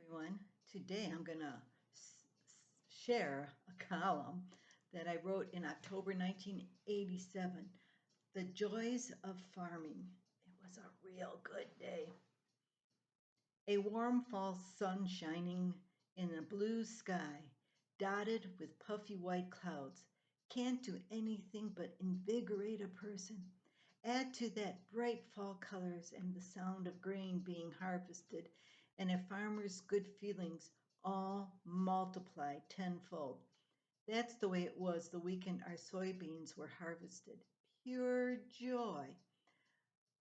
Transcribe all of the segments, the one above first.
Everyone. Today I'm going to share a column that I wrote in October 1987, The Joys of Farming. It was a real good day. A warm fall sun shining in a blue sky, dotted with puffy white clouds, can't do anything but invigorate a person. Add to that bright fall colors and the sound of grain being harvested, and a farmer's good feelings all multiply tenfold. That's the way it was the weekend our soybeans were harvested. Pure joy.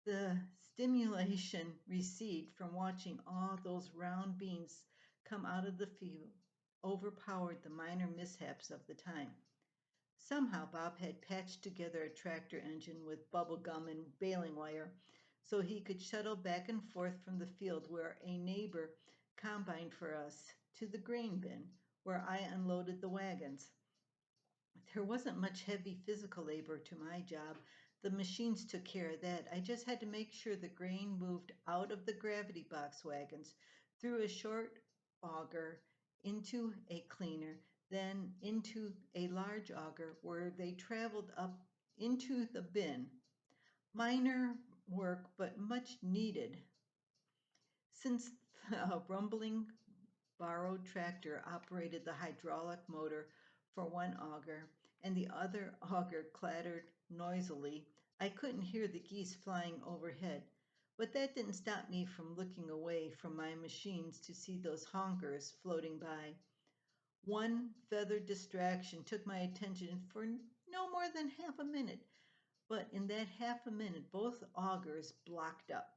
The stimulation received from watching all those round beans come out of the field overpowered the minor mishaps of the time. Somehow Bob had patched together a tractor engine with bubble gum and baling wire so he could shuttle back and forth from the field where a neighbor combined for us to the grain bin where I unloaded the wagons. There wasn't much heavy physical labor to my job. The machines took care of that. I just had to make sure the grain moved out of the gravity box wagons through a short auger into a cleaner, then into a large auger where they traveled up into the bin. Minor work, but much needed. Since the rumbling borrowed tractor operated the hydraulic motor for one auger, and the other auger clattered noisily, I couldn't hear the geese flying overhead. But that didn't stop me from looking away from my machines to see those honkers floating by. One feathered distraction took my attention for no more than half a minute, but in that half a minute, both augers blocked up.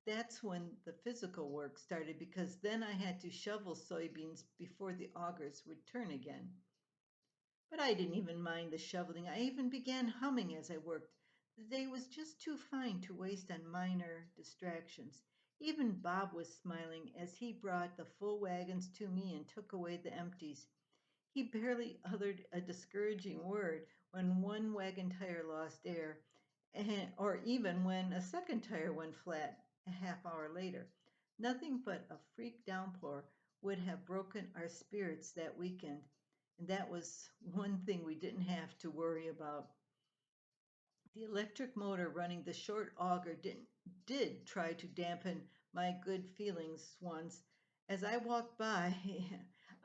That's when the physical work started because then I had to shovel soybeans before the augers would turn again. But I didn't even mind the shoveling. I even began humming as I worked. The day was just too fine to waste on minor distractions. Even Bob was smiling as he brought the full wagons to me and took away the empties. He barely uttered a discouraging word when one wagon tire lost air, or even when a second tire went flat a half hour later. Nothing but a freak downpour would have broken our spirits that weekend, and that was one thing we didn't have to worry about. The electric motor running the short auger did try to dampen my good feelings once. As I walked by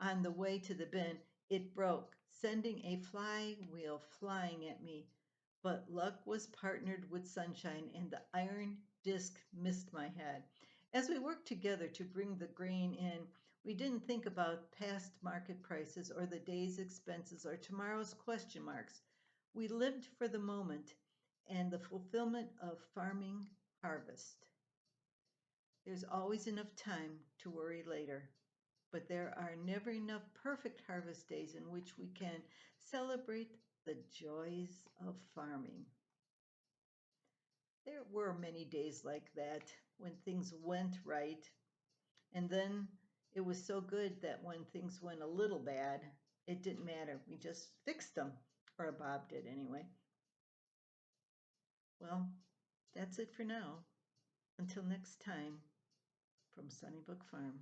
on the way to the bin, it broke, sending a flywheel flying at me. But luck was partnered with sunshine, and the iron disc missed my head. As we worked together to bring the grain in, we didn't think about past market prices or the day's expenses or tomorrow's question marks. We lived for the moment and the fulfillment of farming harvest. There's always enough time to worry later, but there are never enough perfect harvest days in which we can celebrate the joys of farming. There were many days like that when things went right, and then it was so good that when things went a little bad, it didn't matter. We just fixed them, or Bob did anyway. Well, that's it for now. Until next time, from Sunnybrook Farm.